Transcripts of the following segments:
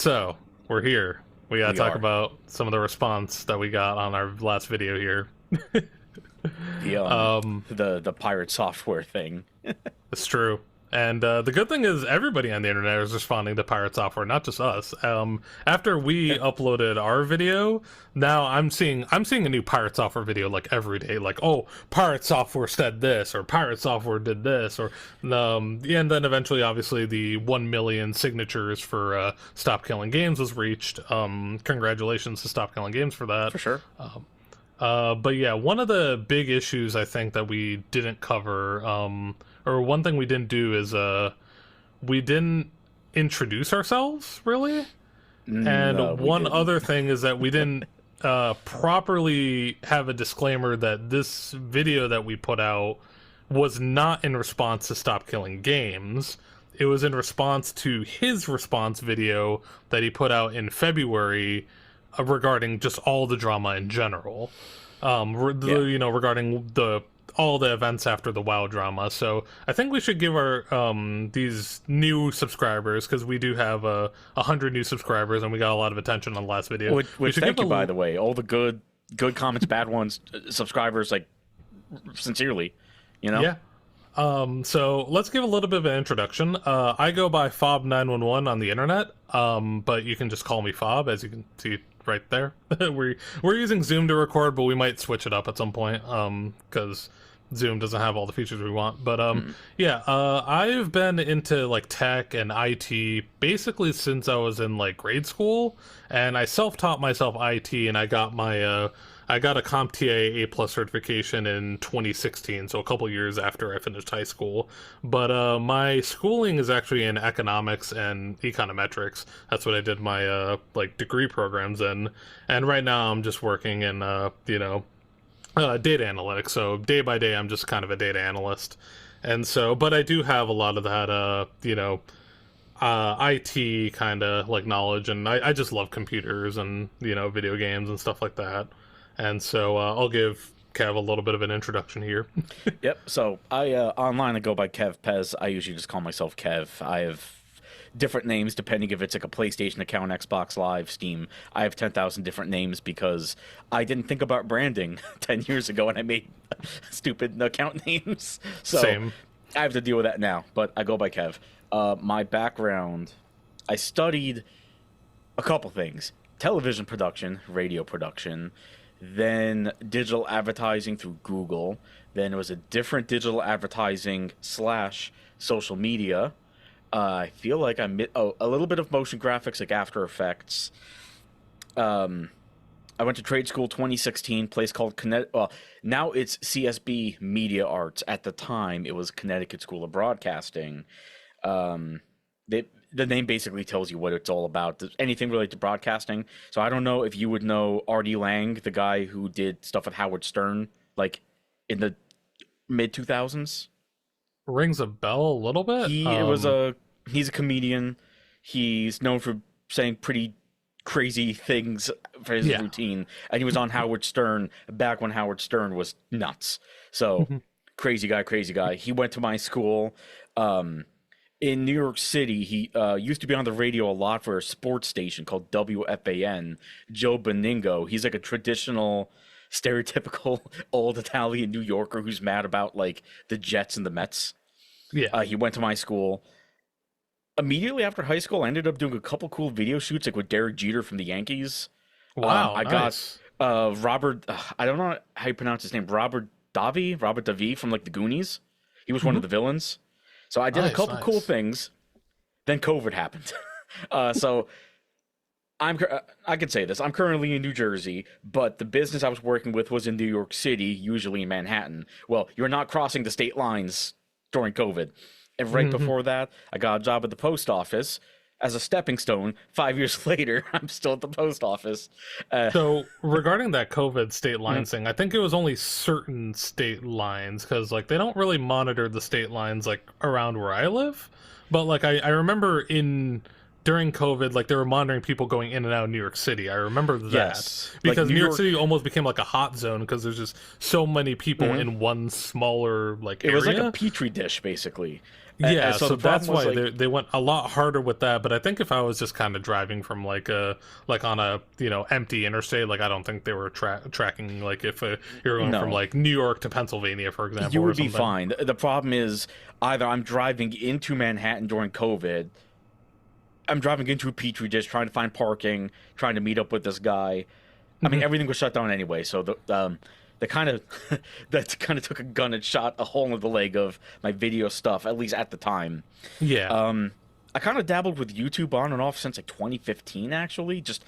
So, we're here. We gotta We talk are. about some of the response that we got on our last video here. The Um, the pirate software thing. it's true. And the good thing is everybody on the internet is responding to pirate software, not just us. After we uploaded our video, now I'm seeing a new pirate software video like every day. Like, oh, pirate software said this, or pirate software did this, or yeah, and then eventually, obviously, the 1 million signatures for Stop Killing Games was reached. Congratulations to Stop Killing Games for that. For sure. But yeah, one of the big issues I think that we didn't cover, or one thing we didn't do is we didn't introduce ourselves really. And No, we one didn't. other thing is that we didn't properly have a disclaimer that this video that we put out was not in response to Stop Killing Games. It was in response to his response video that he put out in February regarding just all the drama in general. Regarding all the events after the WoW drama. So I think we should give our these new subscribers, because we do have 100 new subscribers and we got a lot of attention on the last video. Which thank you, by the way. All the good comments, bad ones, subscribers, like, sincerely, you know? Yeah. So let's give a little bit of an introduction. I go by Fob911 on the internet, but you can just call me Fob, as you can see right there. we're using Zoom to record, but we might switch it up at some point, because Zoom doesn't have all the features we want. But yeah, I've been into like tech and IT basically since I was in like grade school, and I self-taught myself IT, and I got my I got a CompTIA A+ certification in 2016, so a couple years after I finished high school. But my schooling is actually in economics and econometrics. That's what I did my like degree programs in. And right now I'm just working in data analytics. So day by day I'm just kind of a data analyst. And so, but I do have a lot of that IT kind of like knowledge, and I just love computers and video games and stuff like that. And so I'll give Kev a little bit of an introduction here. Yep. So I online I go by Kev Pez. I usually just call myself Kev. I have different names depending if it's like a PlayStation account, Xbox Live, Steam. I have 10,000 different names because I didn't think about branding 10 years ago and I made stupid account names. So Same. I have to deal with that now, but I go by Kev. My background, I studied a couple things: television production, radio production, then digital advertising through Google. Then it was a different digital advertising / social media. I feel like a little bit of motion graphics, like After Effects. I went to trade school 2016, place called Connecticut. Well, now it's CSB Media Arts. At the time, it was Connecticut School of Broadcasting. The name basically tells you what it's all about. Anything related to broadcasting. So I don't know if you would know R.D. Lang, the guy who did stuff with Howard Stern, like in the mid 2000s. Rings a bell a little bit. He's a comedian. He's known for saying pretty crazy things for his routine, and he was on Howard Stern back when Howard Stern was nuts. So crazy guy. He went to my school. In New York City, he used to be on the radio a lot for a sports station called WFAN. Joe Beningo. He's like a traditional, stereotypical old Italian New Yorker who's mad about like the Jets and the Mets. Yeah. He went to my school. Immediately after high school, I ended up doing a couple cool video shoots, like with Derek Jeter from the Yankees. Wow. I nice. got Robert. I don't know how you pronounce his name. Robert Davi from like the Goonies. He was one of the villains. So I did a couple cool things. Then COVID happened. So I can say this. I'm currently in New Jersey, but the business I was working with was in New York City, usually in Manhattan. Well, you're not crossing the state lines during COVID. And right before that, I got a job at the post office as a stepping stone. 5 years later, I'm still at the post office. So regarding that COVID state lines thing, I think it was only certain state lines, because like they don't really monitor the state lines like around where I live. But like I remember during COVID, like they were monitoring people going in and out of New York City. I remember that. Yes. Because Like, New York City almost became like a hot zone because there's just so many people in one smaller like It area. was like a petri dish, basically. Yeah, So so the that's problem was why like, they went a lot harder with that. But I think if I was just kind of driving from like on a empty interstate, like I don't think they were tracking like if you're going from no, like New York to Pennsylvania, for example, you or would be something. fine. The problem is either I'm driving into Manhattan during COVID, I'm driving into a petri dish trying to find parking, trying to meet up with this guy. I mean, everything was shut down anyway, so the kind of that kind of took a gun and shot a hole in the leg of my video stuff, at least at the time. Yeah. I kind of dabbled with YouTube on and off since like 2015, actually. Just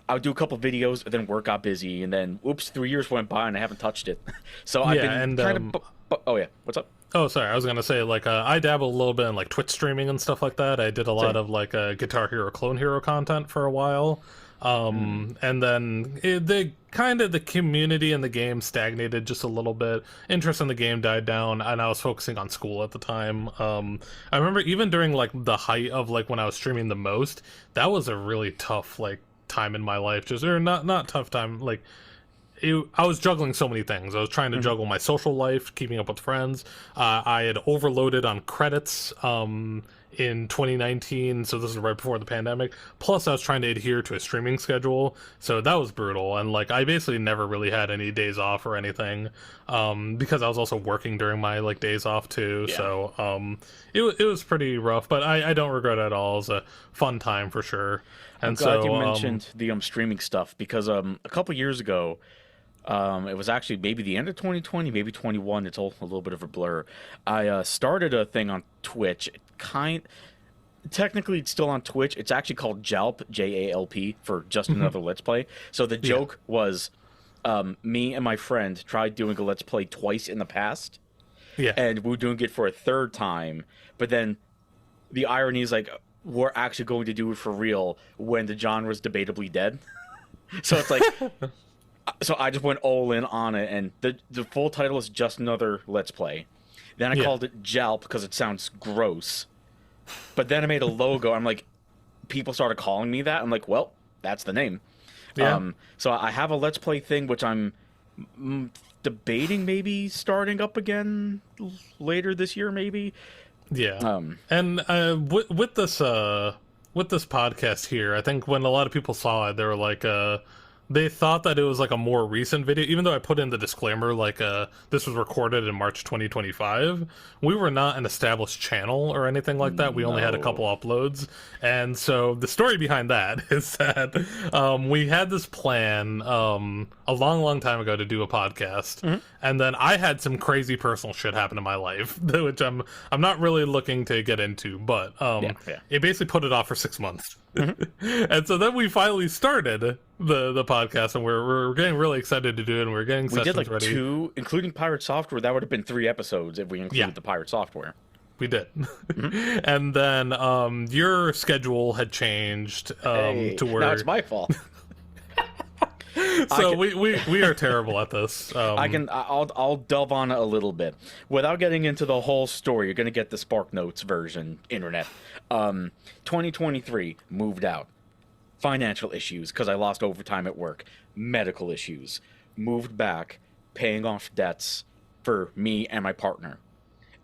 I would do a couple videos, and then work got busy, and then oops, 3 years went by and I haven't touched it. So I've Yeah, been and kind of. Oh yeah, what's up? oh, sorry, I was gonna say like I dabble a little bit in like Twitch streaming and stuff like that. I did a lot Same. of like Guitar Hero Clone Hero content for a while. And then the community and the game stagnated just a little bit. Interest in the game died down, and I was focusing on school at the time. I remember even during like the height of like when I was streaming the most, that was a really tough like time in my life. Just or not tough time like. I was juggling so many things. I was trying to juggle my social life, keeping up with friends. I had overloaded on credits in 2019, so this is right before the pandemic. Plus, I was trying to adhere to a streaming schedule, so that was brutal. And like, I basically never really had any days off or anything, because I was also working during my like days off too. Yeah. So it was pretty rough, but I don't regret it at all. It was a fun time for sure. I'm And glad so you mentioned the streaming stuff because a couple years ago, it was actually maybe the end of 2020, maybe 21. It's all a little bit of a blur. I started a thing on Twitch. Technically, it's still on Twitch. It's actually called Jalp, Jalp, for just another Let's Play. So the joke was, me and my friend tried doing a Let's Play twice in the past, yeah. and we were doing it for a third time. But then the irony is like we're actually going to do it for real when the genre is debatably dead. So it's like. So I just went all in on it, and the full title is just another Let's Play. Then I called it Jalp because it sounds gross. But then I made a logo. I'm like, people started calling me that. I'm like, well, that's the name. Yeah. So I have a Let's Play thing, which I'm debating maybe starting up again later this year, maybe. Yeah. And with this podcast here, I think when a lot of people saw it, they were like, they thought that it was like a more recent video, even though I put in the disclaimer like this was recorded in March 2025. We were not an established channel or anything like that. We only had a couple uploads. And so the story behind that is that we had this plan a long time ago to do a podcast, and then I had some crazy personal shit happen in my life, which I'm not really looking to get into, but it basically put it off for 6 months. And so then we finally started the podcast, and we're getting really excited to do it, and we're getting sessions did like ready. 2, including Pirate Software. That would have been 3 episodes if we included the Pirate Software. We did. And then your schedule had changed to where now it's my fault. So we are terrible at this. I'll delve on it a little bit without getting into the whole story. You're gonna get the Spark Notes version, internet. 2023 moved out. Financial issues because I lost overtime at work. Medical issues. Moved back, paying off debts for me and my partner.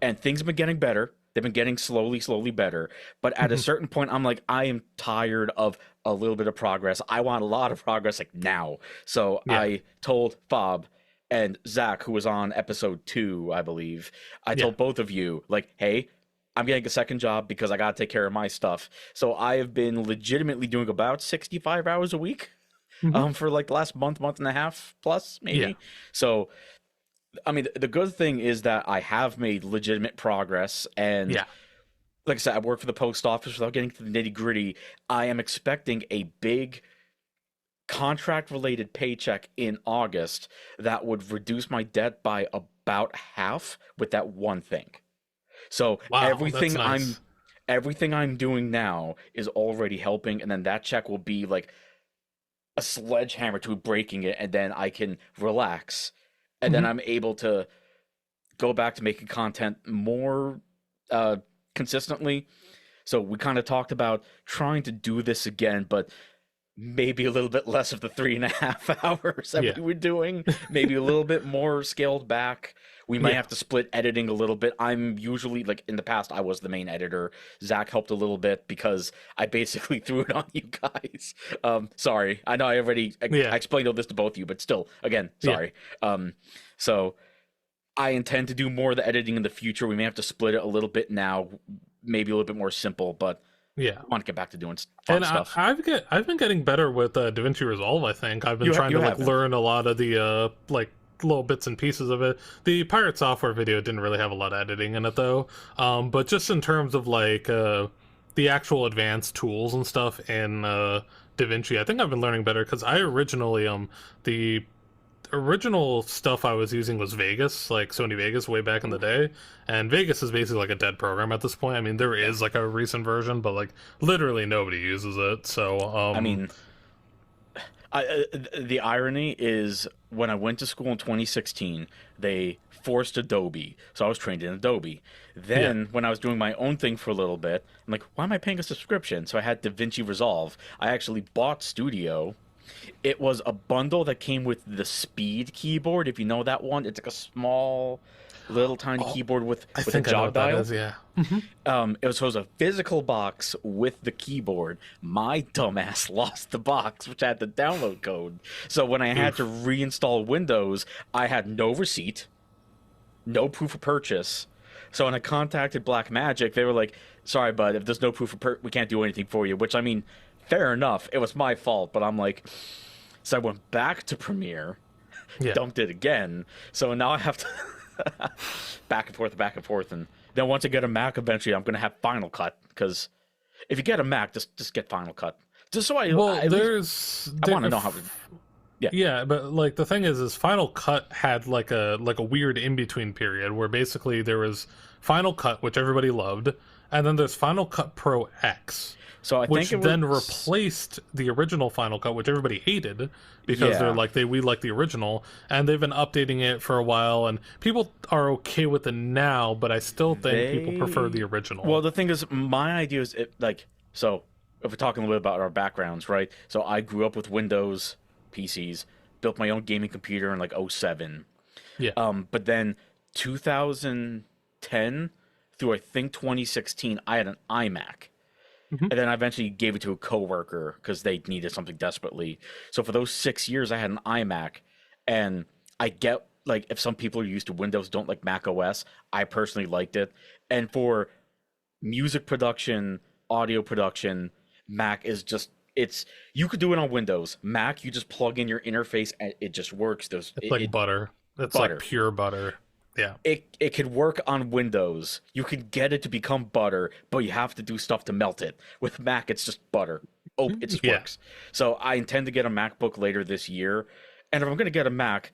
And things have been getting better. They've been getting slowly better. But at a certain point, I'm like, I am tired of a little bit of progress. I want a lot of progress like now. So I told Fob and Zach, who was on episode 2, I believe, I told both of you, like, hey, I'm getting a second job because I got to take care of my stuff. So I have been legitimately doing about 65 hours a week for like the last month and a half plus, maybe. Yeah. So, I mean, the good thing is that I have made legitimate progress. And like I said, I work for the post office. Without getting to the nitty gritty, I am expecting a big contract-related paycheck in August that would reduce my debt by about half with that one thing. So everything I'm doing now is already helping, and then that check will be like a sledgehammer to breaking it, and then I can relax, and then I'm able to go back to making content more consistently. So we kind of talked about trying to do this again, but maybe a little bit less of the 3.5 hours that Yeah. we were doing, maybe a little bit more scaled back. We might Yeah. have to split editing a little bit. I'm usually, like, in the past, I was the main editor. Zach helped a little bit because I basically threw it on you guys. Sorry. I know I already I Yeah. explained all this to both of you, but still, again, Yeah. sorry. So I intend to do more of the editing in the future. We may have to split it a little bit now, maybe a little bit more simple, but Yeah. I want to get back to doing fun And stuff. I've been getting better with DaVinci Resolve. I think I've been trying you to like have been. learn a lot of the like little bits and pieces of it. The Pirate Software video didn't really have a lot of editing in it though. But just in terms of like the actual advanced tools and stuff in DaVinci, I think I've been learning better because I originally the original stuff I was using was Vegas, like Sony Vegas way back in the day, and Vegas is basically like a dead program at this point. I mean, there is like a recent version, but like literally nobody uses it. So I mean, the irony is when I went to school in 2016, they forced Adobe, so I was trained in Adobe. Then when I was doing my own thing for a little bit, I'm like, why am I paying a subscription? So I had DaVinci Resolve. I actually bought Studio. It was a bundle that came with the Speed keyboard, if you know that one. It's like a small, little tiny keyboard with I a think I know jog what that dial. is, yeah. It was a physical box with the keyboard. My dumbass lost the box, which had the download code. So when I had to reinstall Windows, I had no receipt, no proof of purchase. So when I contacted Blackmagic, they were like, "Sorry, bud, if there's no proof of we can't do anything for you." Which, I mean, fair enough. It was my fault, but I'm like, so I went back to Premiere, Yeah. dumped it again. So now I have to back and forth, and then once I get a Mac, eventually I'm gonna have Final Cut, because if you get a Mac, just get Final Cut. Just so I Well, I want to know how. Yeah, but like the thing is Final Cut had like a weird in between period where basically there was Final Cut, which everybody loved, and then there's Final Cut Pro X. So I which think then replaced the original Final Cut, which everybody hated because they're like we like the original, and they've been updating it for a while, and people are okay with it now, but I still think people prefer the original. Well, the thing is, my idea is so. If we're talking a little bit about our backgrounds, right? So I grew up with Windows PCs, built my own gaming computer in like '07. Yeah. But then 2010 through I think 2016, I had an iMac. And then I eventually gave it to a coworker because they needed something desperately. So for those 6 years, I had an iMac, and I get like if some people are used to Windows, don't like Mac OS. I personally liked it, and for music production, audio production, Mac is just you could do it on Windows. Mac, you just plug in your interface and it just works. It's like butter. It's like pure butter. Yeah. It could work on Windows. You could get it to become butter, but you have to do stuff to melt it. With Mac, it's just butter. Oh, it just works. So I intend to get a MacBook later this year. And if I'm going to get a Mac,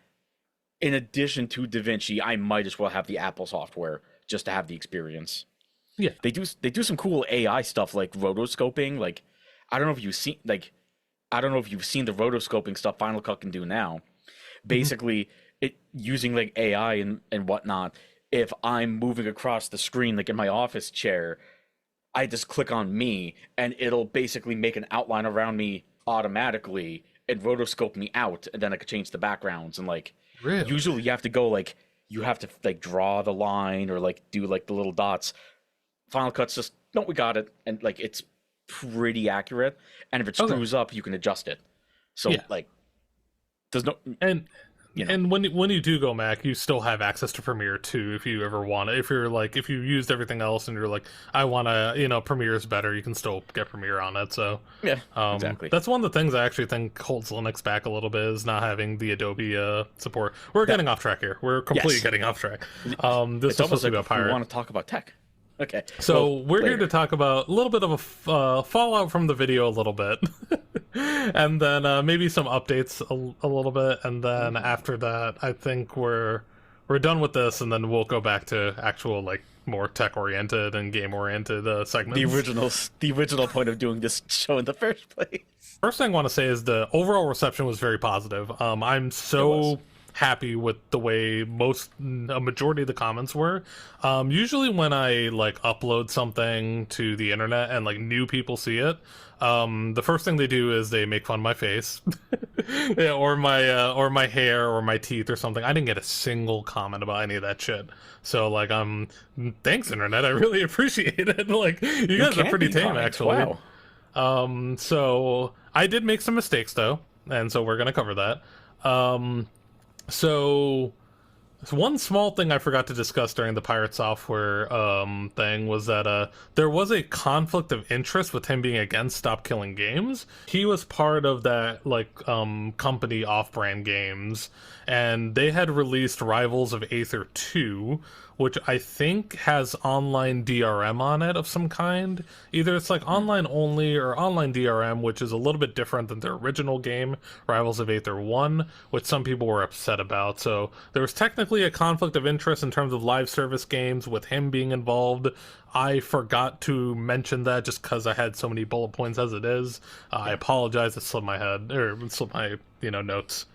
in addition to DaVinci, I might as well have the Apple software just to have the experience. Yeah. They do some cool AI stuff like rotoscoping. Like I don't know if you've seen the rotoscoping stuff Final Cut can do now. Basically, it using like AI and whatnot. If I'm moving across the screen, like in my office chair, I just click on me and it'll basically make an outline around me automatically and rotoscope me out, and then I could change the backgrounds and like. Really? Usually you have to go like you have to like draw the line or like do like the little dots. Final Cut's just no, we got it, and like it's pretty accurate. And if it screws up, you can adjust it. So like, there's no and when you do go Mac, you still have access to Premiere too if you ever want it. If you're like if you used everything else and you're like I want to Premiere's better, you can still get Premiere on it. So exactly. That's one of the things I actually think holds Linux back a little bit is not having the Adobe support. We're getting off track here. We're completely getting off track. This is supposed to be about Pirate. We want to talk about tech. Okay. So we're here to talk about a little bit of a fallout from the video a little bit. And then maybe some updates a little bit, and then after that I think we're done with this, and then we'll go back to actual like more tech oriented and game oriented segments. The original point of doing this show in the first place. First thing I want to say is the overall reception was very positive. I'm so happy with the way a majority of the comments were. Usually when I like upload something to the internet and like new people see it, the first thing they do is they make fun of my face, yeah, or my hair or my teeth or something. I didn't get a single comment about any of that shit. So like, thanks internet, I really appreciate it. Like, you guys are pretty tame, actually. Wow. So I did make some mistakes though, and so we're gonna cover that. So one small thing I forgot to discuss during the Pirate Software thing was that there was a conflict of interest with him being against Stop Killing Games. He was part of that like company Offbrand Games, and they had released Rivals of Aether 2, which I think has online DRM on it of some kind. Either it's like online only or online DRM, which is a little bit different than their original game, Rivals of Aether 1, which some people were upset about. So there was technically a conflict of interest in terms of live service games with him being involved. I forgot to mention that just because I had so many bullet points as it is. I apologize, it slipped my head, or slipped my, notes.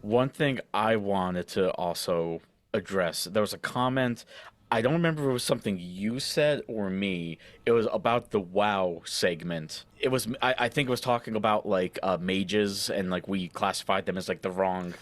One thing I wanted to also address, there was a comment, I don't remember if it was something you said or me. It was about the WoW segment. It was, I think it was talking about like mages, and like we classified them as like the wrong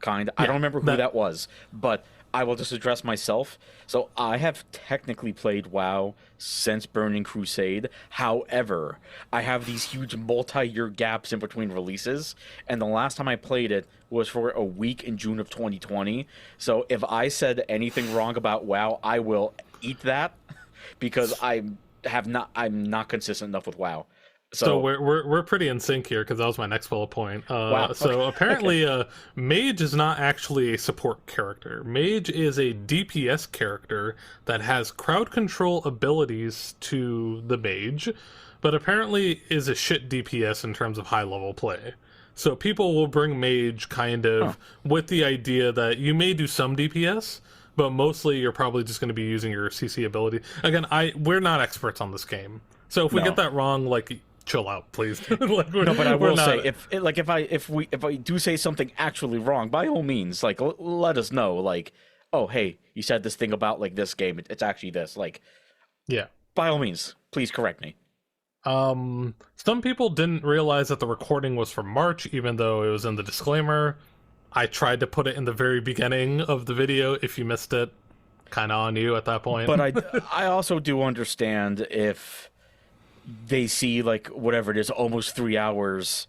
kind. I don't remember who that was, but I will just address myself. So I have technically played WoW since Burning Crusade. However, I have these huge multi-year gaps in between releases, and the last time I played it was for a week in June of 2020. So if I said anything wrong about WoW, I will eat that because I'm not consistent enough with WoW. So we're pretty in sync here, because that was my next bullet point. Wow. So apparently, Mage is not actually a support character. Mage is a DPS character that has crowd control abilities to the Mage, but apparently is a shit DPS in terms of high level play. So people will bring Mage kind of with the idea that you may do some DPS, but mostly you're probably just going to be using your CC ability. Again, we're not experts on this game, so if we get that wrong, like, chill out, please. No, but I will say, if I do say something actually wrong, by all means, like, let us know. Like, oh, hey, you said this thing about like this game. It's actually this. Like, yeah. By all means, please correct me. Some people didn't realize that the recording was from March, even though it was in the disclaimer. I tried to put it in the very beginning of the video. If you missed it, kind of on you at that point. But I also do understand if they see like whatever it is, almost 3 hours,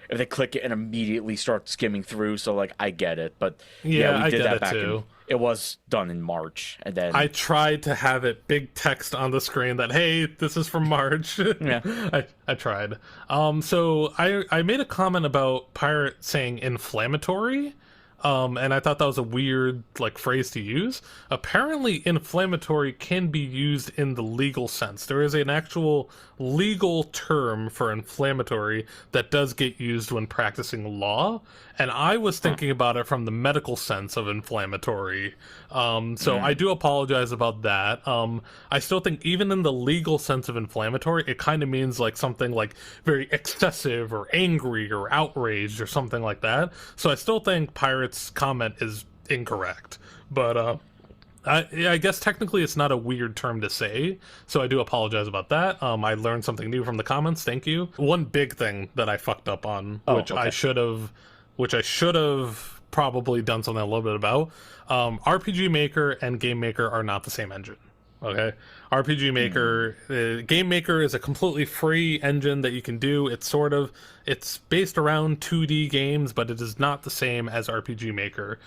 if they click it and immediately start skimming through. So like, I get it, but yeah, we did that back in, it was done in March, and then I tried to have it big text on the screen that, hey, this is from March. Yeah. I tried. So I made a comment about Pirate saying inflammatory. And I thought that was a weird like phrase to use. Apparently, inflammatory can be used in the legal sense. There is an actual legal term for inflammatory that does get used when practicing law, and I was thinking about it from the medical sense of inflammatory. So I do apologize about that. I still think even in the legal sense of inflammatory, it kind of means like something like very excessive or angry or outraged or something like that. So I still think Pirate's comment is incorrect, but I guess technically it's not a weird term to say, so I do apologize about that. I learned something new from the comments, thank you. One big thing that I fucked up on, which I should have probably done something a little bit about. RPG Maker and Game Maker are not the same engine. Okay, RPG Maker, Game Maker is a completely free engine that you can do. It's based around 2D games, but it is not the same as RPG Maker.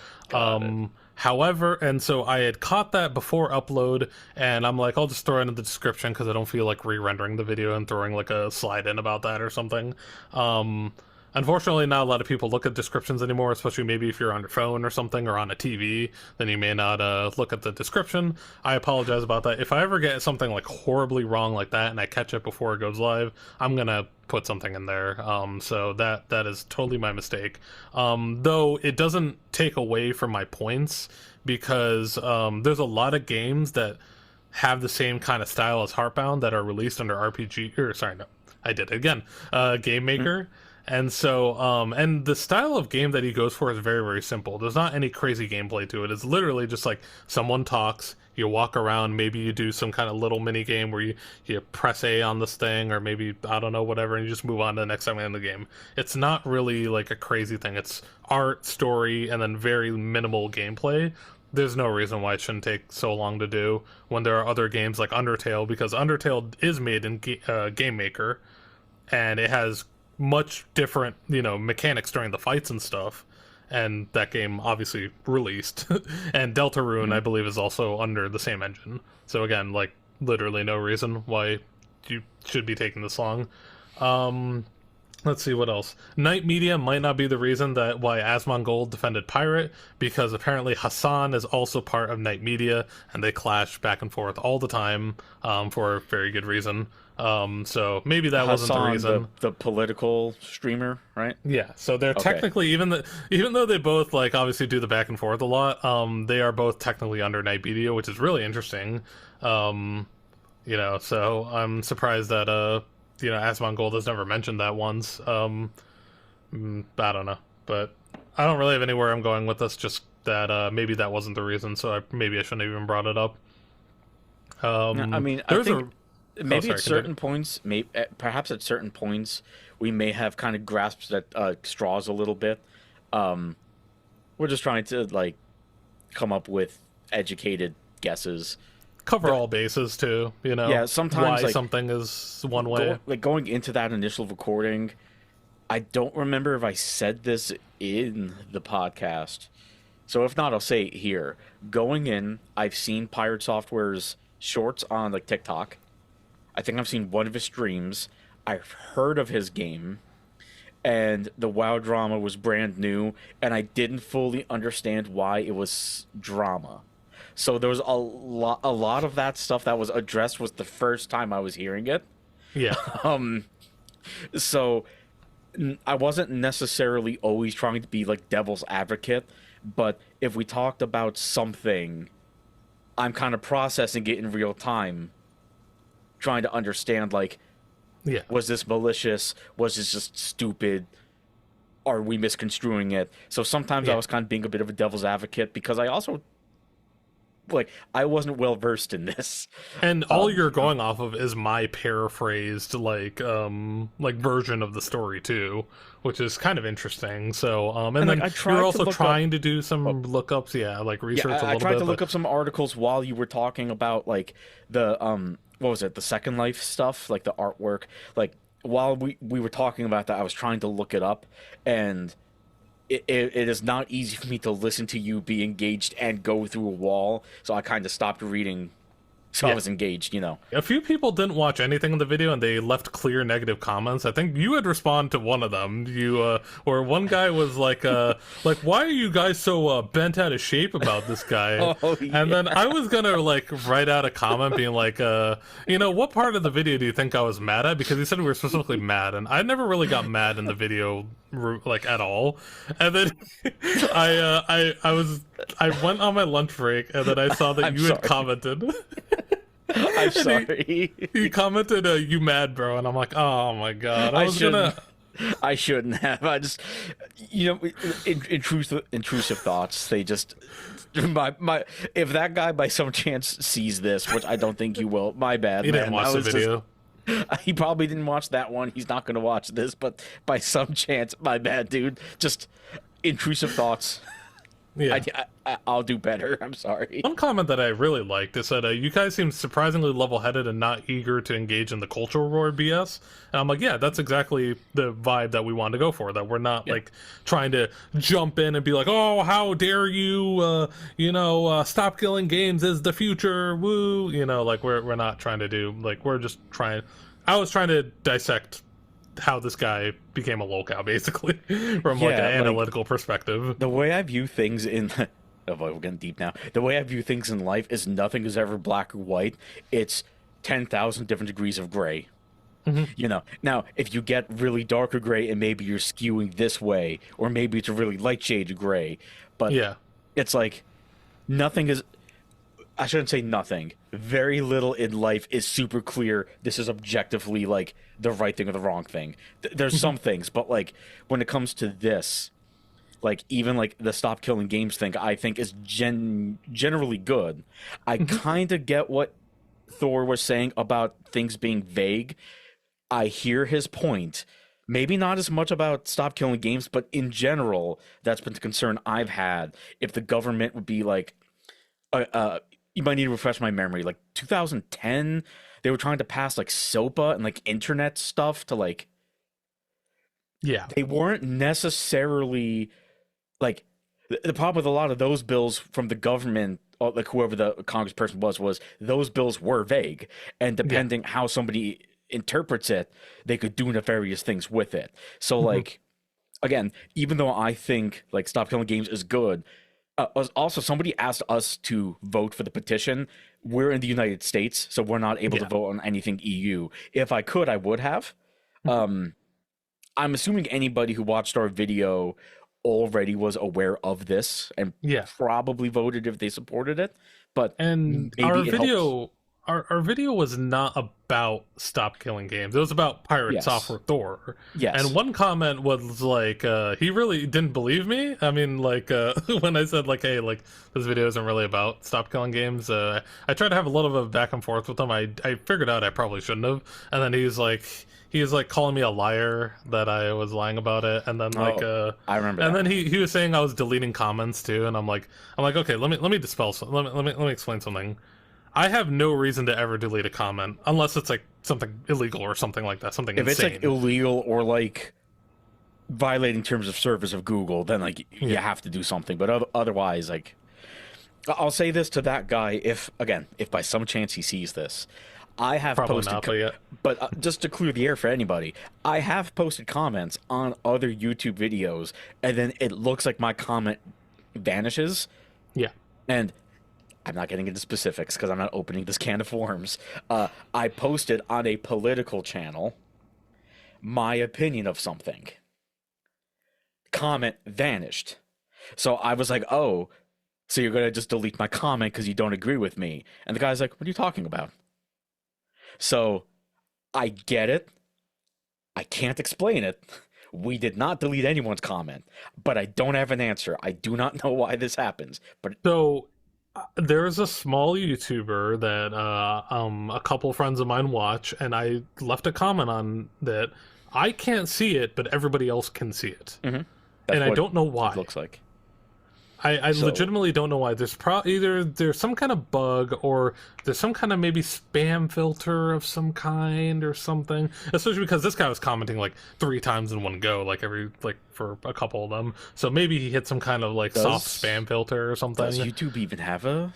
However, and so I had caught that before upload, and I'm like, I'll just throw it in the description because I don't feel like re-rendering the video and throwing like a slide in about that or something. Unfortunately, not a lot of people look at descriptions anymore, especially maybe if you're on your phone or something or on a TV, then you may not look at the description. I apologize about that. If I ever get something like horribly wrong like that and I catch it before it goes live, I'm gonna put something in there. So that is totally my mistake. Though it doesn't take away from my points, because there's a lot of games that have the same kind of style as Heartbound that are released under RPG, or sorry, no, I did it again, Game Maker. And so, and the style of game that he goes for is very, very simple. There's not any crazy gameplay to it. It's literally just like someone talks, you walk around, maybe you do some kind of little mini game where you press A on this thing, or maybe, I don't know, whatever, and you just move on to the next segment in the game. It's not really like a crazy thing. It's art, story, and then very minimal gameplay. There's no reason why it shouldn't take so long to do when there are other games like Undertale, because Undertale is made in Game Maker, and it has much different, mechanics during the fights and stuff. And that game obviously released. And Deltarune, I believe, is also under the same engine. So again, like, literally no reason why you should be taking this long. Let's see what else. Night Media might not be the reason that why Asmongold defended Pirate, because apparently Hassan is also part of Night Media, and they clash back and forth all the time, for a very good reason. So maybe that wasn't the reason. The political streamer, right? Yeah. So they're technically, even though they both like obviously do the back and forth a lot, they are both technically under Night Media, which is really interesting. So I'm surprised that Asmongold has never mentioned that once. I don't know, but I don't really have anywhere I'm going with this. Just that maybe that wasn't the reason, so maybe I shouldn't have even brought it up. I mean, I think maybe at certain points, perhaps at certain points, we may have kind of grasped at straws a little bit. We're just trying to like come up with educated guesses. Cover all bases too, Yeah, sometimes why something is one way. Going into that initial recording, I don't remember if I said this in the podcast. So if not, I'll say it here. Going in, I've seen Pirate Software's shorts on like TikTok. I think I've seen one of his streams. I've heard of his game, and the WoW drama was brand new, and I didn't fully understand why it was drama. So there was a lot of that stuff that was addressed was the first time I was hearing it. Yeah. So I wasn't necessarily always trying to be like devil's advocate, but if we talked about something, I'm kind of processing it in real time, trying to understand like, was this malicious? Was this just stupid? Are we misconstruing it? So sometimes I was kind of being a bit of a devil's advocate because I also I wasn't well versed in this. And all you're going off of is my paraphrased like version of the story too, which is kind of interesting. So and then you're also trying to do some lookups, like research a little bit. I tried to look up some articles while you were talking about like the what was it, the Second Life stuff, like the artwork. Like while we were talking about that, I was trying to look it up, and it is not easy for me to listen to you be engaged and go through a wall, so I kind of stopped reading. So I was engaged, A few people didn't watch anything in the video, and they left clear negative comments. I think you had responded to one of them. Or one guy was like, why are you guys so bent out of shape about this guy? And then I was gonna write out a comment being like, what part of the video do you think I was mad at? Because he said we were specifically mad, and I never really got mad in the video at all. And then I went on my lunch break, and then I saw that you had commented. I'm sorry. He commented, "You mad, bro?" And I'm like, "Oh my god!" I shouldn't have. I just, intrusive thoughts. They just, my. If that guy by some chance sees this, which I don't think he will, my bad. He didn't watch the video. He probably didn't watch that one. He's not going to watch this, but by some chance, my bad, dude. Just intrusive thoughts. Yeah. I'll do better. I'm sorry. One comment that I really liked is that you guys seem surprisingly level-headed and not eager to engage in the cultural war BS. And I'm like, yeah, that's exactly the vibe that we want to go for. That we're not trying to jump in and be like, oh, how dare you? Stop killing games is the future. Woo! We're not trying to do we're just trying. I was trying to dissect how this guy became a lolcow, basically, from an analytical perspective. The way I view things in we're getting deep now. The way I view things in life is nothing is ever black or white. It's 10,000 different degrees of gray. Mm-hmm. Now if you get really darker gray and maybe you're skewing this way, or maybe it's a really light shade of gray, but it's like nothing is. I shouldn't say nothing. Very little in life is super clear. This is objectively like the right thing or the wrong thing. There's some things, but like when it comes to this, like even like the stop killing games thing, I think is generally good. I kind of get what Thor was saying about things being vague. I hear his point. Maybe not as much about stop killing games, but in general, that's been the concern I've had. If the government would be like, you might need to refresh my memory. Like 2010, they were trying to pass like SOPA and like internet stuff to like. Yeah. They weren't necessarily like the problem with a lot of those bills from the government, or like whoever the congressperson was those bills were vague, and depending how somebody interprets it, they could do nefarious things with it. So like, again, even though I think like stop killing games is good. Also, somebody asked us to vote for the petition. We're in the United States, so we're not able to vote on anything EU. If I could, I would have. I'm assuming anybody who watched our video already was aware of this and probably voted if they supported it. But and maybe our it video, helps. our video was not about stop killing games. It was about Pirate Software Thor. Yes. And one comment was like, he really didn't believe me. I mean, like, when I said, like, hey, like, this video isn't really about stop killing games, I tried to have a little bit of back and forth with him. I figured out I probably shouldn't have. And then he was like calling me a liar that I was lying about it. And then like, I remember and that. then he was saying I was deleting comments too. And I'm like, okay, let me dispel some, let me explain something. I have no reason to ever delete a comment unless it's like something illegal or something like that, something If insane. it's like illegal or like violating terms of service of Google, then like you have to do something. But otherwise, like, I'll say this to that guy: if by some chance he sees this, I have Probably posted, not, but just to clear the air for anybody, I have posted comments on other YouTube videos, and then it looks like my comment vanishes. Yeah. And I'm not getting into specifics because I'm not opening this can of worms. I posted on a political channel my opinion of something. Comment vanished. So I was like, oh, so you're going to just delete my comment because you don't agree with me. And the guy's like, what are you talking about? So I get it. I can't explain it. We did not delete anyone's comment, but I don't have an answer. I do not know why this happens. But So there's a small YouTuber that a couple friends of mine watch, and I left a comment on that. I can't see it, but everybody else can see it, and I don't know why. It looks like. I legitimately don't know why. There's either there's some kind of bug, or there's some kind of maybe spam filter of some kind or something. Especially because this guy was commenting like 3 times in one go, like for a couple of them. So maybe he hit some kind of like soft spam filter or something. Does YouTube even have a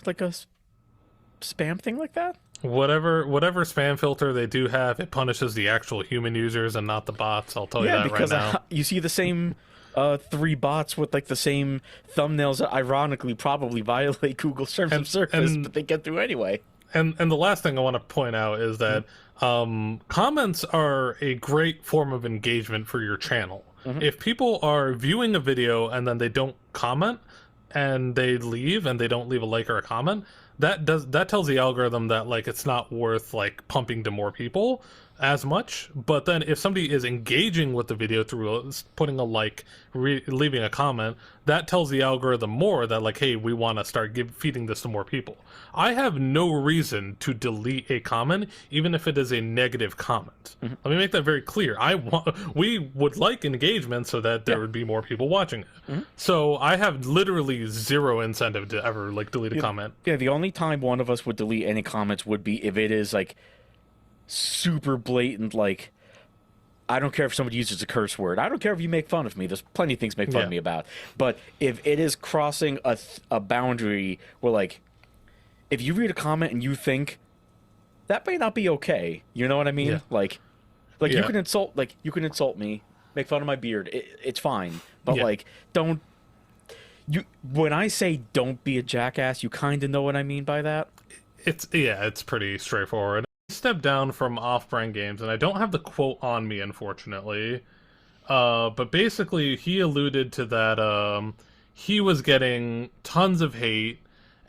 spam thing like that? Whatever spam filter they do have, it punishes the actual human users and not the bots. I'll tell you that right now. Because you see the same 3 bots with like the same thumbnails that ironically probably violate Google's terms of service, but they get through anyway. And the last thing I want to point out is that comments are a great form of engagement for your channel. If people are viewing a video and then they don't comment and they leave and they don't leave a like or a comment, that tells the algorithm that like it's not worth like pumping to more people as much. But then if somebody is engaging with the video through putting a like, leaving a comment, that tells the algorithm more that like, hey, we want to start feeding this to more people. I have no reason to delete a comment even if it is a negative comment. Let me make that very clear. We would like engagement so that there would be more people watching it. So I have literally zero incentive to ever like delete a comment. Yeah, the only time one of us would delete any comments would be if it is like super blatant, like, I don't care if somebody uses a curse word. I don't care if you make fun of me. There's plenty of things to make fun of me about. But if it is crossing a boundary where, like, if you read a comment and you think that may not be okay, you know what I mean? Yeah. Like you can insult me, make fun of my beard. It's fine. But like, don't. When I say don't be a jackass, you kind of know what I mean by that. It's pretty straightforward. Step down from Offbrand Games, and I don't have the quote on me, unfortunately. But basically, he alluded to that he was getting tons of hate,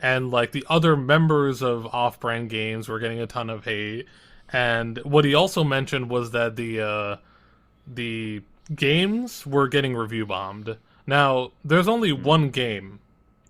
and like the other members of Offbrand Games were getting a ton of hate. And what he also mentioned was that the games were getting review bombed. Now, there's only one game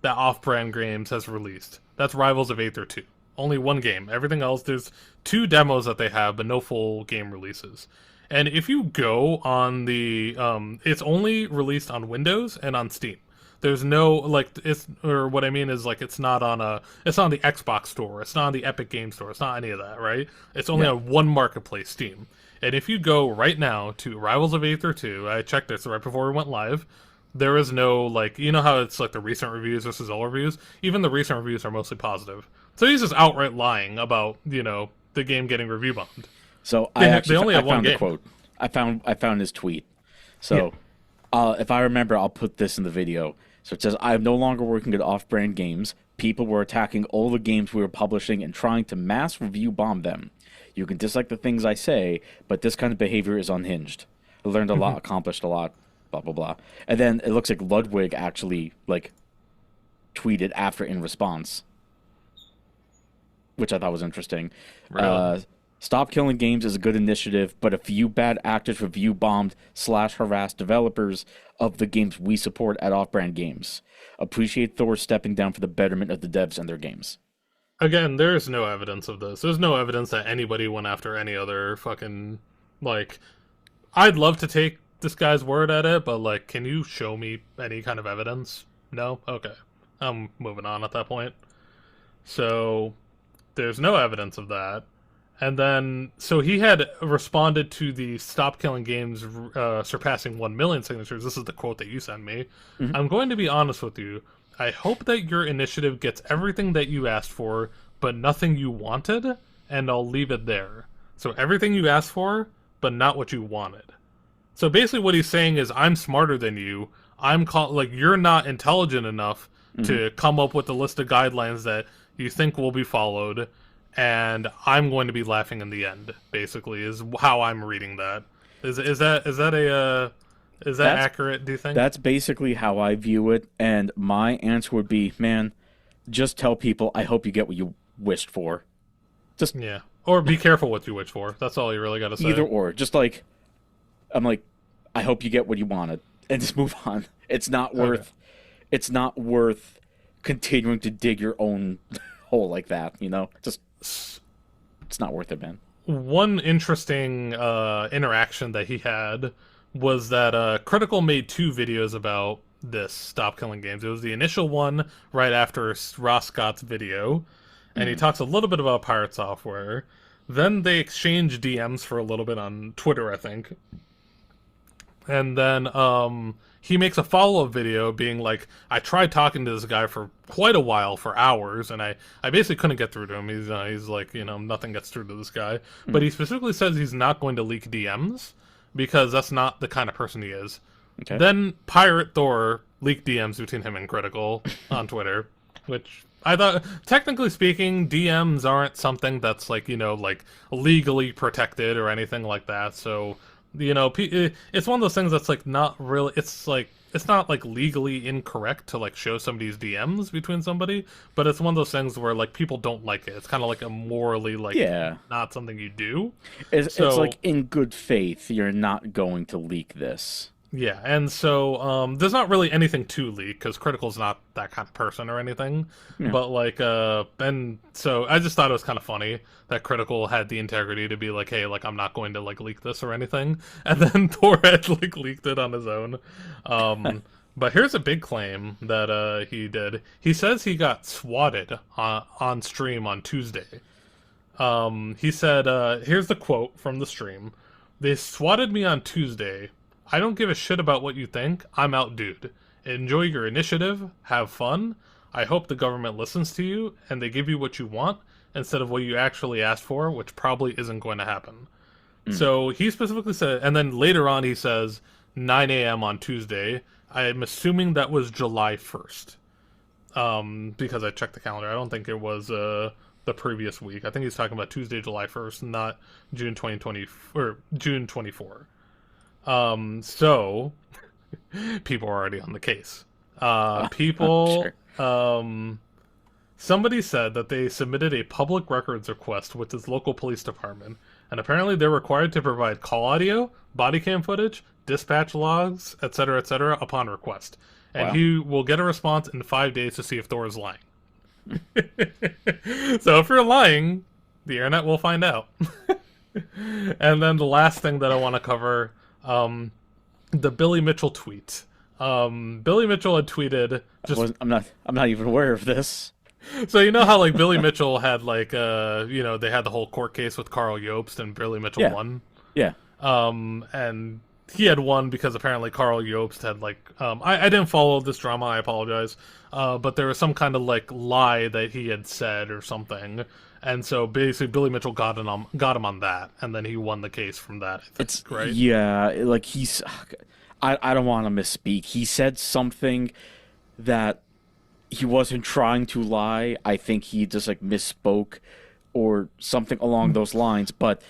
that Off-Brand Games has released. That's Rivals of Aether 2. Only one game. Everything else, there's 2 demos that they have, but no full game releases. And if you go on the, it's only released on Windows and on Steam. There's no, like, it's, or what I mean is, like, it's not on the Xbox store, it's not on the Epic Game Store, it's not any of that, right? It's only on one marketplace, Steam. And if you go right now to Rivals of Aether 2, I checked this right before we went live, there is no, like, you know how it's like the recent reviews versus all reviews? Even the recent reviews are mostly positive. So he's just outright lying about, the game getting review bombed. So they only have one found game. the quote. I found his tweet. So if I remember, I'll put this in the video. So it says, "I am no longer working at Off-Brand Games. People were attacking all the games we were publishing and trying to mass review bomb them. You can dislike the things I say, but this kind of behavior is unhinged. I learned a lot, accomplished a lot, blah, blah, blah." And then it looks like Ludwig actually, like, tweeted after in response, which I thought was interesting. Really? "Stop killing games is a good initiative, but a few bad actors review bombed / harassed developers of the games we support at Off-Brand Games. Appreciate Thor stepping down for the betterment of the devs and their games." Again, there's no evidence of this. There's no evidence that anybody went after any other fucking, like, I'd love to take this guy's word at it, but, like, can you show me any kind of evidence? No? Okay. I'm moving on at that point. So, there's no evidence of that. And then, so he had responded to the Stop Killing Games surpassing 1 million signatures. This is the quote that you sent me. "I'm going to be honest with you. I hope that your initiative gets everything that you asked for, but nothing you wanted, and I'll leave it there." So everything you asked for, but not what you wanted. So basically what he's saying is, I'm smarter than you. You're not intelligent enough to come up with a list of guidelines that you think will be followed, and I'm going to be laughing in the end, basically, is how I'm reading that. Is that accurate, do you think? That's basically how I view it, and my answer would be, man, just tell people, I hope you get what you wished for. Just Yeah. Or be careful what you wish for. That's all you really got to say. either or. Just like, I'm like, I hope you get what you wanted, and just move on. It's not worth continuing to dig your own hole like that, Just, it's not worth it, man. One interesting interaction that he had was that Critical made 2 videos about this Stop Killing Games. It was the initial one right after Ross Scott's video, and he talks a little bit about Pirate Software. Then they exchange DMs for a little bit on Twitter, I think. And then he makes a follow-up video being like, "I tried talking to this guy for quite a while, for hours, and I basically couldn't get through to him. He's like, nothing gets through to this guy." But he specifically says he's not going to leak DMs because that's not the kind of person he is. Okay. Then Pirate Thor leaked DMs between him and Critical on Twitter, which I thought, technically speaking, DMs aren't something that's like, like legally protected or anything like that. So, it's one of those things that's like not really, it's not like legally incorrect to like show somebody's DMs between somebody, but it's one of those things where like people don't like it. It's kind of like a morally like not something you do. It's like in good faith, you're not going to leak this. Yeah, and so there's not really anything to leak because Critical's not that kind of person or anything. Yeah. But like, and so I just thought it was kind of funny that Critical had the integrity to be like, "Hey, like I'm not going to like leak this or anything," and then Thor had like leaked it on his own. But here's a big claim that he did. He says he got swatted on stream on Tuesday. He said, "Here's the quote from the stream: They swatted me on Tuesday. I don't give a shit about what you think. I'm out, dude. Enjoy your initiative. Have fun. I hope the government listens to you and they give you what you want instead of what you actually asked for, which probably isn't going to happen." So he specifically said, and then later on he says 9 a.m. on Tuesday. I'm assuming that was July 1st. Because I checked the calendar. I don't think it was the previous week. I think he's talking about Tuesday, July 1st, not June 2020 or June 24. So people are already on the case. People, sure. Somebody said that they submitted a public records request with his local police department, and apparently they're required to provide call audio, body cam footage, dispatch logs, etc., upon request. And Wow. he will get a response in 5 days to see if Thor is lying. So if you're lying, the internet will find out. And then the last thing that I want to cover, the Billy Mitchell tweet. Billy Mitchell had tweeted just I'm not even aware of this. so you know how like Billy Mitchell had like they had the whole court case with Carl Jobst and Billy Mitchell Yeah. won. Yeah. And he had won because apparently Carl Jobst had like I didn't follow this drama, I apologize. But there was some kind of like lie that he had said or something. And so basically Billy Mitchell got him on that, and then he won the case from that, I think, It's right? yeah, like I don't want to misspeak. He said something that he wasn't trying to lie. I think he just like misspoke or something along those lines, but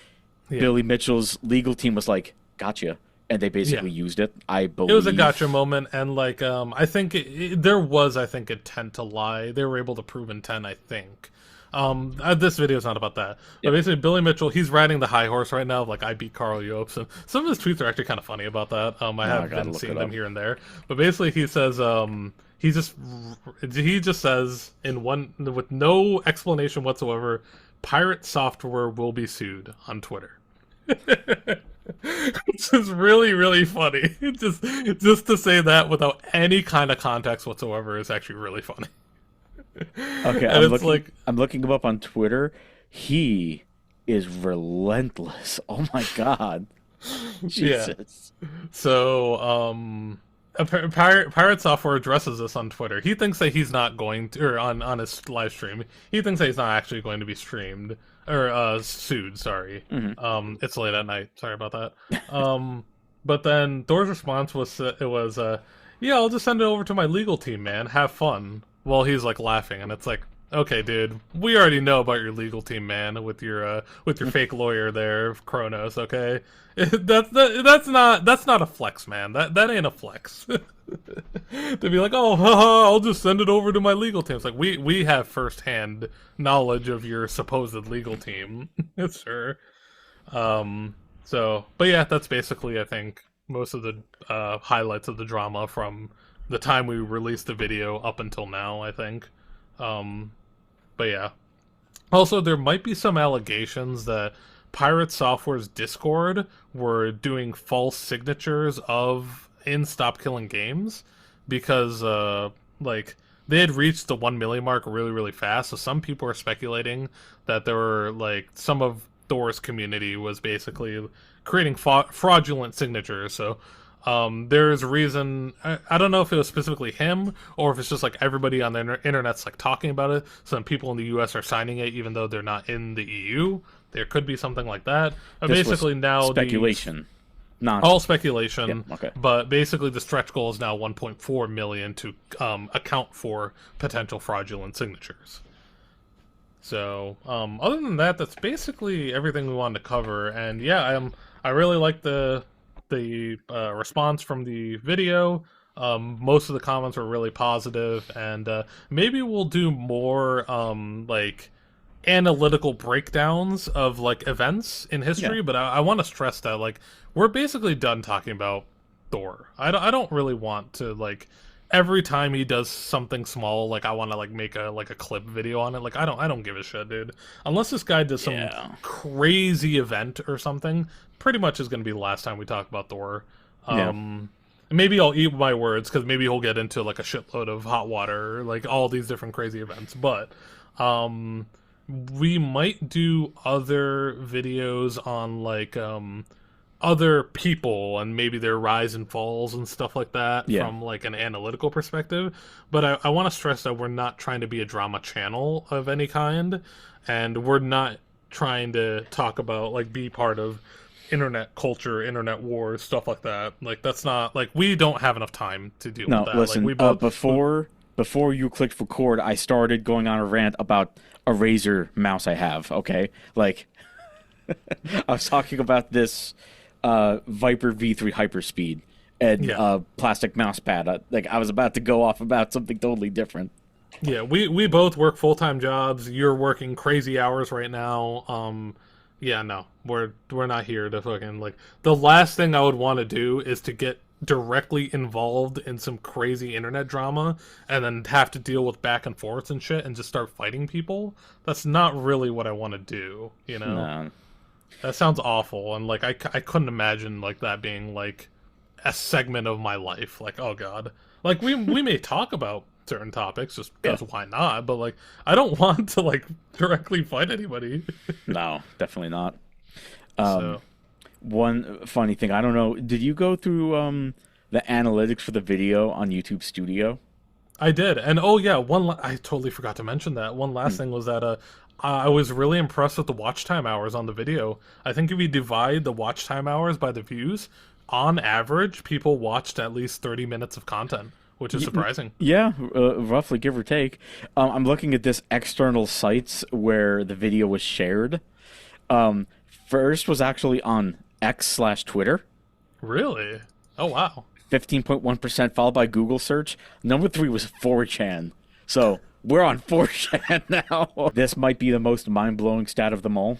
Yeah. Billy Mitchell's legal team was like, "Gotcha." And they basically used it. I believe It was a gotcha moment, and like I think there was, I think, intent to lie. They were able to prove intent, I think. This video is not about that. But basically, Billy Mitchell, he's riding the high horse right now. Of, like, I beat Carl Jobst, and some of his tweets are actually kind of funny about that. I have been seeing them here and there. But basically, he says he just says in one with no explanation whatsoever, pirate software will be sued on Twitter. Which is really, really funny. Just to say that without any kind of context whatsoever is actually really funny. Okay, And I'm looking him up on Twitter. He is relentless. Oh my god. Jesus. So, Pirate Software addresses this on Twitter. He thinks that he's not going to, or on his live stream, he thinks that he's not actually going to be streamed, or sued, sorry. It's late at night, sorry about that. But then Thor's response was, yeah, I'll just send it over to my legal team, man, have fun. Well, he's like laughing, and it's like, okay, dude, we already know about your legal team, man, with your fake lawyer there, Kronos. Okay, that's not a flex, man. That ain't a flex. To be like, oh, haha, I'll just send it over to my legal team. It's like we have firsthand knowledge of your supposed legal team, sir. So, but yeah, that's basically, I think, most of the highlights of the drama from the time we released the video up until now, I think. But yeah. Also, there might be some allegations that Pirate Software's Discord were doing false signatures in Stop Killing Games because, like, they had reached the 1 million mark really, really fast. So some people are speculating that there were, like, some of Thor's community was basically creating fraudulent signatures. So there's a reason, I don't know if it was specifically him or if it's just like everybody on the internet's like talking about it. Some people in the US are signing it even though they're not in the EU. There could be something like that. Basically now speculation. Not all speculation. Yeah, okay. But basically the stretch goal is now 1.4 million to account for potential fraudulent signatures. So other than that, that's basically everything we wanted to cover. And yeah, I really like the response from the video. Most of the comments were really positive, and maybe we'll do more like analytical breakdowns of like events in history. Yeah. But I want to stress that like we're basically done talking about Thor. I don't really want to like every time he does something small, like I want to like make a clip video on it. Like I don't give a shit, dude. Unless this guy does some crazy event or something, pretty much is going to be the last time we talk about Thor. Maybe I'll eat my words because maybe he'll get into like a shitload of hot water, like all these different crazy events. But we might do other videos on like other people and maybe their rise and falls and stuff like that from like an analytical perspective. But I want to stress that we're not trying to be a drama channel of any kind, and we're not trying to talk about like be part of internet culture, internet wars, stuff like that. Like that's not like we don't have enough time to deal with that. Listen, like, we both, before you clicked record, I started going on a rant about a Razer mouse I have. Okay, like I was talking about this Viper V3 Hyperspeed and plastic mouse pad. Like I was about to go off about something totally different. Yeah, we both work full-time jobs. You're working crazy hours right now. Yeah, no. We're not here to fucking like the last thing I would want to do is to get directly involved in some crazy internet drama and then have to deal with back and forths and shit and just start fighting people. That's not really what I want to do, you know? No. That sounds awful and like I couldn't imagine like that being like a segment of my life. Like, oh god. Like we may talk about certain topics just Yeah. because why not? But like I don't want to like directly fight anybody. No, definitely not. So One funny thing, I don't know, did you go through the analytics for the video on YouTube Studio? I did, and oh yeah, I totally forgot to mention that. One last thing was that I was really impressed with the watch time hours on the video. I think if you divide the watch time hours by the views, on average, people watched at least 30 minutes of content, which is surprising. Yeah, roughly, give or take. I'm looking at this external sites where the video was shared. First was actually on X/Twitter, Really? Oh wow. 15.1%, followed by Google search. Number 3 was 4chan. So we're on 4chan now. This might be the most mind-blowing stat of them all.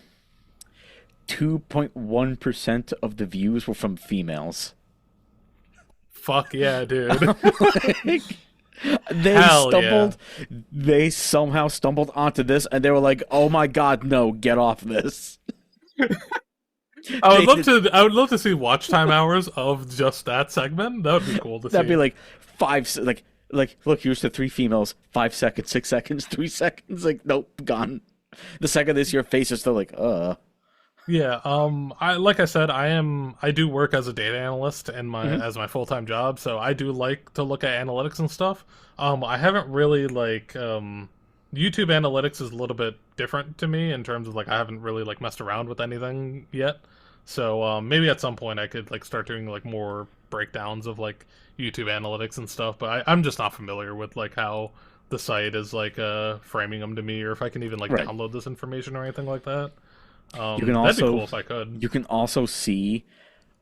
2.1% of the views were from females. Fuck yeah, dude. They Hell stumbled. They somehow stumbled onto this, and they were like, "Oh my god, no! Get off this!" I would love to see watch time hours of just that segment. That would be cool to see. That'd be like like look, here's the 3 females, 5 seconds, 6 seconds, 3 seconds. Like, nope, gone. The second they see your face, is still like, Yeah, I like I said, I do work as a data analyst in my as my full-time job, so I do like to look at analytics and stuff. I haven't really like YouTube analytics is a little bit different to me in terms of like I haven't really like messed around with anything yet. So maybe at some point I could like start doing like more breakdowns of like YouTube analytics and stuff, but I'm just not familiar with like how the site is like framing them to me or if I can even like right. download this information or anything like that. You can That'd be also cool if I could. you can also see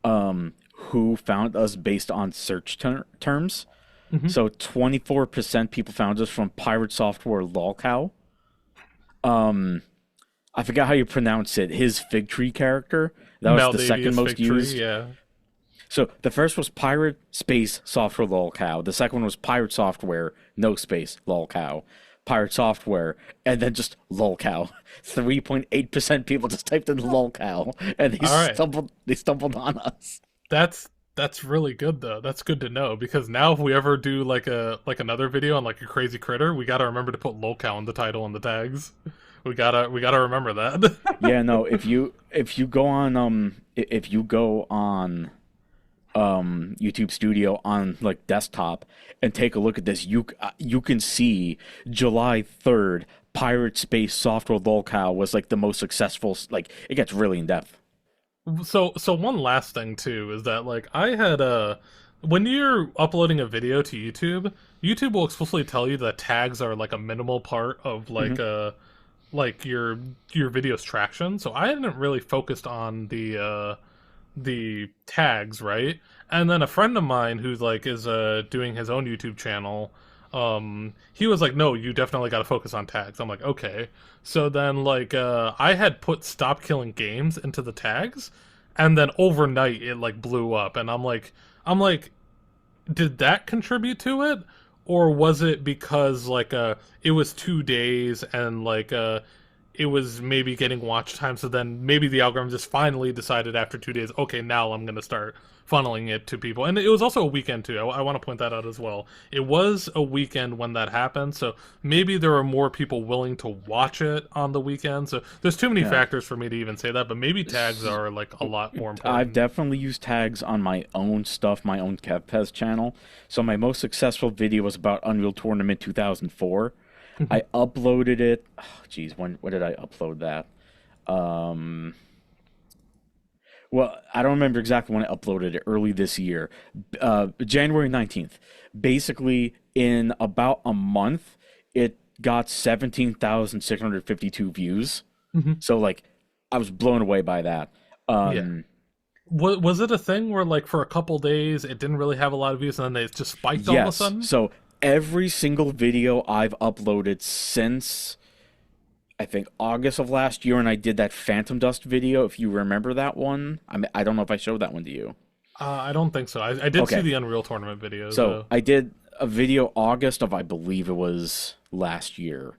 who found us based on search terms. So 24% people found us from Pirate Software Lolcow. I forgot how you pronounce it. His Fig Tree character. That was the second most used. Yeah. So the first was Pirate Space Software Lolcow. The second one was Pirate Software No Space Lolcow. Pirate Software, and then just lolcow. 3.8% people just typed in lolcow, and they stumbled on us. That's really good though. That's good to know because now if we ever do like another video on like a crazy critter, we gotta remember to put lolcow in the title and the tags. We gotta remember that. Yeah, no. If you go on YouTube Studio on like desktop and take a look at this, you can see July 3rd, Pirate Space Software Lolcow was like the most successful. Like it gets really in depth. So one last thing too is that like I had when you're uploading a video to YouTube, YouTube will explicitly tell you that tags are like a minimal part of like your video's traction. So I hadn't really focused on the tags, right? And then a friend of mine who's like is doing his own YouTube channel, he was like, no, you definitely got to focus on tags. I'm like, okay. So then like I had put stop killing games into the tags, and then overnight it like blew up, and I'm like did that contribute to it, or was it because like it was 2 days and like it was maybe getting watch time, so then maybe the algorithm just finally decided after 2 days, okay, now I'm gonna start funneling it to people. And it was also a weekend too. I want to point that out as well. It was a weekend when that happened, so maybe there were more people willing to watch it on the weekend. So there's too many factors for me to even say that, but maybe tags are like a lot more important. I've definitely used tags on my own stuff, my own KevPez channel. So my most successful video was about Unreal Tournament 2004. I uploaded it. Oh, geez, when did I upload that? Well, I don't remember exactly when I uploaded it. Early this year, January 19th. Basically, in about a month, it got 17,652 views. So, like, I was blown away by that. Was it a thing where, like, for a couple days, it didn't really have a lot of views, and then they just spiked all of a sudden? So every single video I've uploaded since I think August of last year, and I did that Phantom Dust video. If you remember that one, I don't know if I showed that one to you. I don't think so. I did see Okay, the Unreal Tournament videos, so though. I did a video August of I believe it was last year.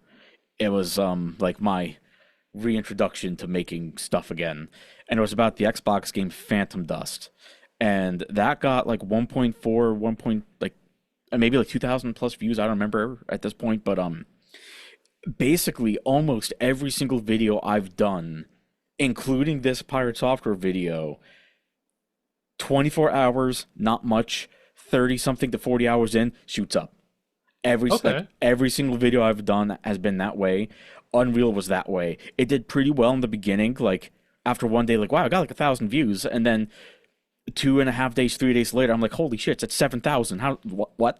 It was like my reintroduction to making stuff again, and it was about the Xbox game Phantom Dust, and that got like 1.4, 1 point like maybe like 2,000 plus views. I don't remember at this point, but basically almost every single video I've done, including this Pirate Software video, 24 hours, not much, 30 something to 40 hours in, shoots up. Okay. Every single video I've done has been that way. Unreal was that way. It did pretty well in the beginning, like after one day, like wow, I got like 1,000 views, and then 2.5 days, 3 days later, I'm like, holy shit, it's at 7,000. How what?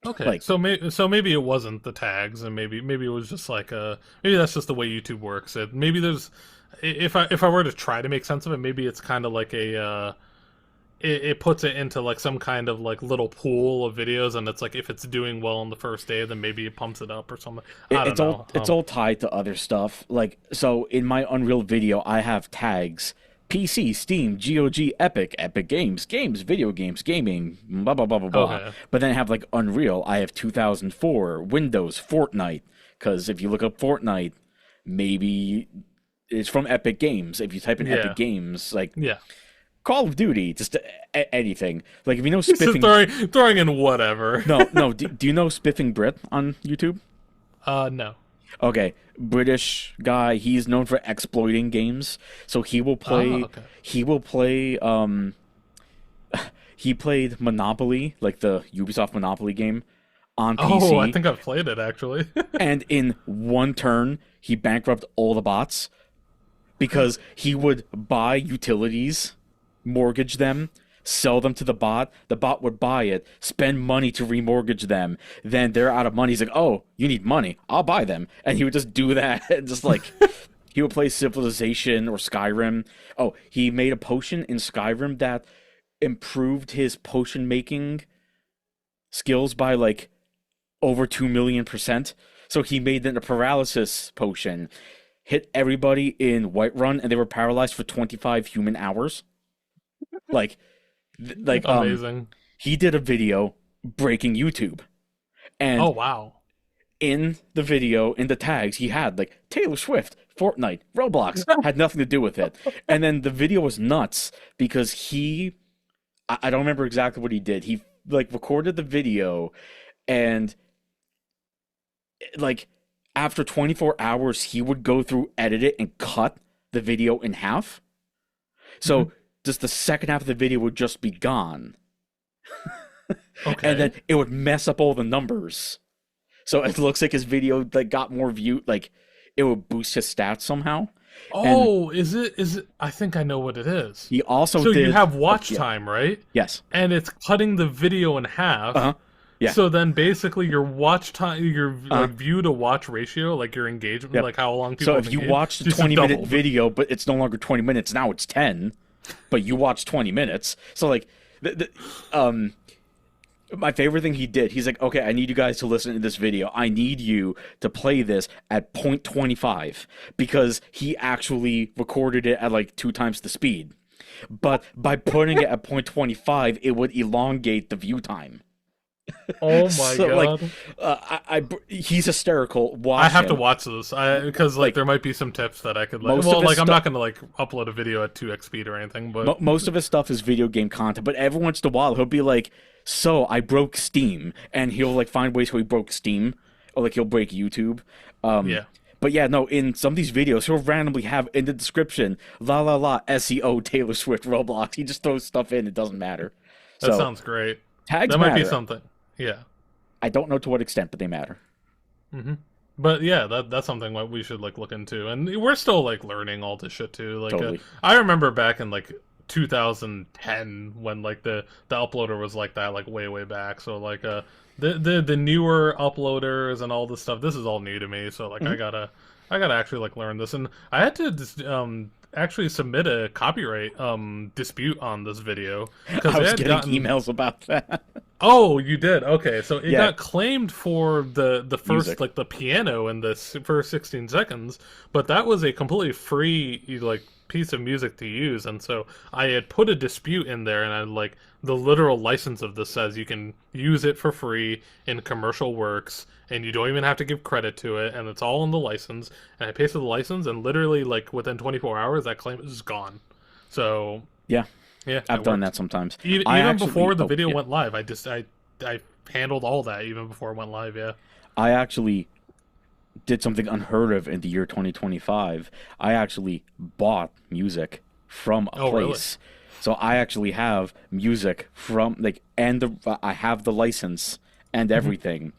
Okay, Like so maybe it wasn't the tags, and maybe it was just like maybe that's just the way YouTube works. It maybe there's if I were to try to make sense of it, maybe it's kind of like it puts it into like some kind of like little pool of videos, and it's like if it's doing well on the first day, then maybe it pumps it up or something. I don't know. it's all tied to other stuff. Like so in my Unreal video, I have tags PC, Steam, GOG, Epic Games, video games, gaming, blah blah blah blah blah. Okay. But then I have like Unreal. I have 2004, Windows, Fortnite. Because if you look up Fortnite, maybe it's from Epic Games. If you type in Yeah. Epic Games, like Yeah. Call of Duty, just anything. Like if you know Just Spiffing. throwing in whatever. No. Do you know Spiffing Brit on YouTube? No. Okay, British guy. He's known for exploiting games. So he will play. Oh, okay. He will play. He played Monopoly, like the Ubisoft Monopoly game, on PC. Oh, I think I've played it actually. And in one turn, he bankrupted all the bots because he would buy utilities, mortgage them, sell them to the bot. The bot would buy it, spend money to remortgage them. Then they're out of money. He's like, "Oh, you need money? I'll buy them." And he would just do that. And just like he would play Civilization or Skyrim. Oh, he made a potion in Skyrim that improved his potion making skills by like over 2,000,000%. So he made then a paralysis potion, hit everybody in Whiterun, and they were paralyzed for 25 human hours. Like, Amazing. he did a video breaking YouTube, and Oh wow. in the video, in the tags, he had like Taylor Swift, Fortnite, Roblox, had nothing to do with it. And then the video was nuts because I don't remember exactly what he did. He like recorded the video, and like after 24 hours, he would go through, edit it, and cut the video in half. So just the second half of the video would just be gone. Okay. And then it would mess up all the numbers. So it looks like his video like got more view, like it would boost his stats somehow. Oh, is it? I think I know what it is. He also So did. you have watch yeah. time, right? Yes. And it's cutting the video in half. Uh-huh. Yeah. So then basically your watch time, your like, view to watch ratio, like your engagement, Yep. like how long people So if you engage, watched a just 20-minute doubled. video, but it's no longer 20 minutes, now it's 10, but you watched 20 minutes. So like, my favorite thing he did, he's like, okay, I need you guys to listen to this video. I need you to play this at 0.25 because he actually recorded it at like 2 times the speed. But by putting it at 0.25, it would elongate the view time. Oh my So, god! he's hysterical. Watch I have to him. watch this because like there might be some tips that I could like. Most Well, of his like I'm stu- not gonna like upload a video at 2x speed or anything, but Most of his stuff is video game content, but every once in a while he'll be like, "So I broke Steam," and he'll like find ways how he broke Steam, or like he'll break YouTube. yeah, But yeah, no, in some of these videos, he'll randomly have in the description, la la la, SEO, Taylor Swift, Roblox. He just throws stuff in, it doesn't matter. that So, sounds great. tags That might matter. be something. Yeah. I don't know to what extent, but they matter. But yeah, that's something that we should like look into, and we're still like learning all this shit too. Like, Totally. I remember back in like 2010 when like the uploader was like that, like way back. So like the newer uploaders and all this stuff. This is all new to me. So like I gotta actually like learn this, and I had to just actually submit a copyright dispute on this video because I was getting emails about that. Oh, you did. Okay, so it Yeah. got claimed for the first Music. like the piano in this first 16 seconds, but that was a completely free like piece of music to use, and so I had put a dispute in there, and I like the literal license of this says you can use it for free in commercial works, and you don't even have to give credit to it, and it's all in the license. And I pasted the license, and literally like within 24 hours, that claim is gone. So Yeah, yeah, I've it done worked. that sometimes. I Even actually, before the oh, video yeah. went live, I handled all that even before it went live. Yeah. I actually did something unheard of in the year 2025. I actually bought music from a Oh, really? place. So I actually have music from like, and I have the license and everything.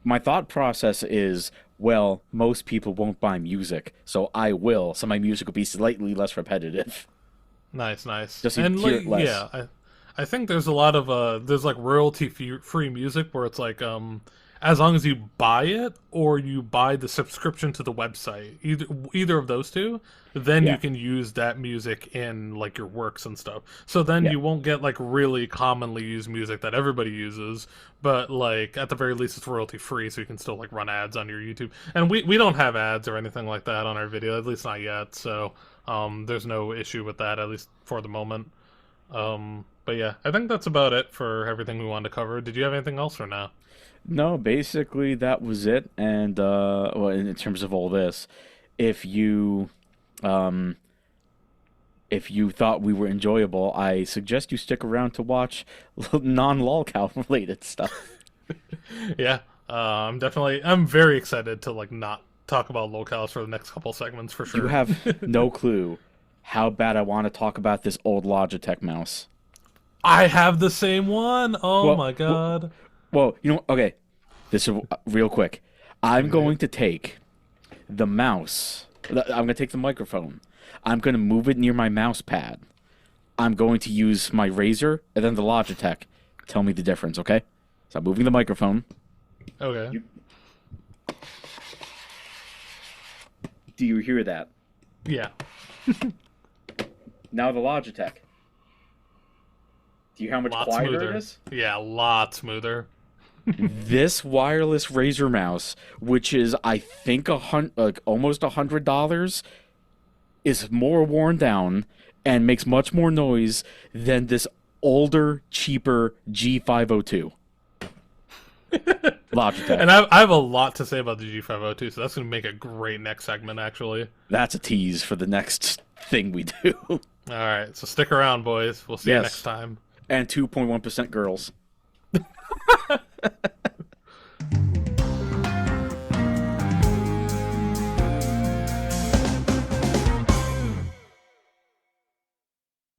My thought process is, well, most people won't buy music, so I will. So my music will be slightly less repetitive. Nice, nice. Just And hear like, it less. yeah, I think there's a lot of there's like royalty free music where it's like as long as you buy it or you buy the subscription to the website, either of those two, then you Yeah, can use that music in like your works and stuff. So then yeah, you won't get like really commonly used music that everybody uses, but like at the very least it's royalty free, so you can still like run ads on your YouTube. And we don't have ads or anything like that on our video, at least not yet. So there's no issue with that, at least for the moment. But yeah, I think that's about it for everything we wanted to cover. Did you have anything else or no? no, basically that was it. And well, in terms of all this, if you um, if you thought we were enjoyable, I suggest you stick around to watch non-lolcow related stuff. Yeah, I'm very excited to like not talk about locales for the next couple segments for You sure. have no clue how bad I want to talk about this old Logitech mouse. I have the same one. Oh Well, my well, god. well, okay. This is real quick. I'm Okay. going to take the mouse. I'm going to take the microphone. I'm going to move it near my mouse pad. I'm going to use my razor and then the Logitech. Tell me the difference, okay? So I'm moving the microphone. Okay. Do you hear that? Yeah. Now the Logitech. Do you hear how much Lot quieter smoother. it is? Yeah, a lot smoother. This wireless Razer mouse, which is I think almost $100, is more worn down and makes much more noise than this older, cheaper G502 Logitech. And I have a lot to say about the G502, so that's going to make a great next segment, actually. That's a tease for the next thing we do. All right, so stick around, boys. We'll see you Yes. next time. And 2.1% girls.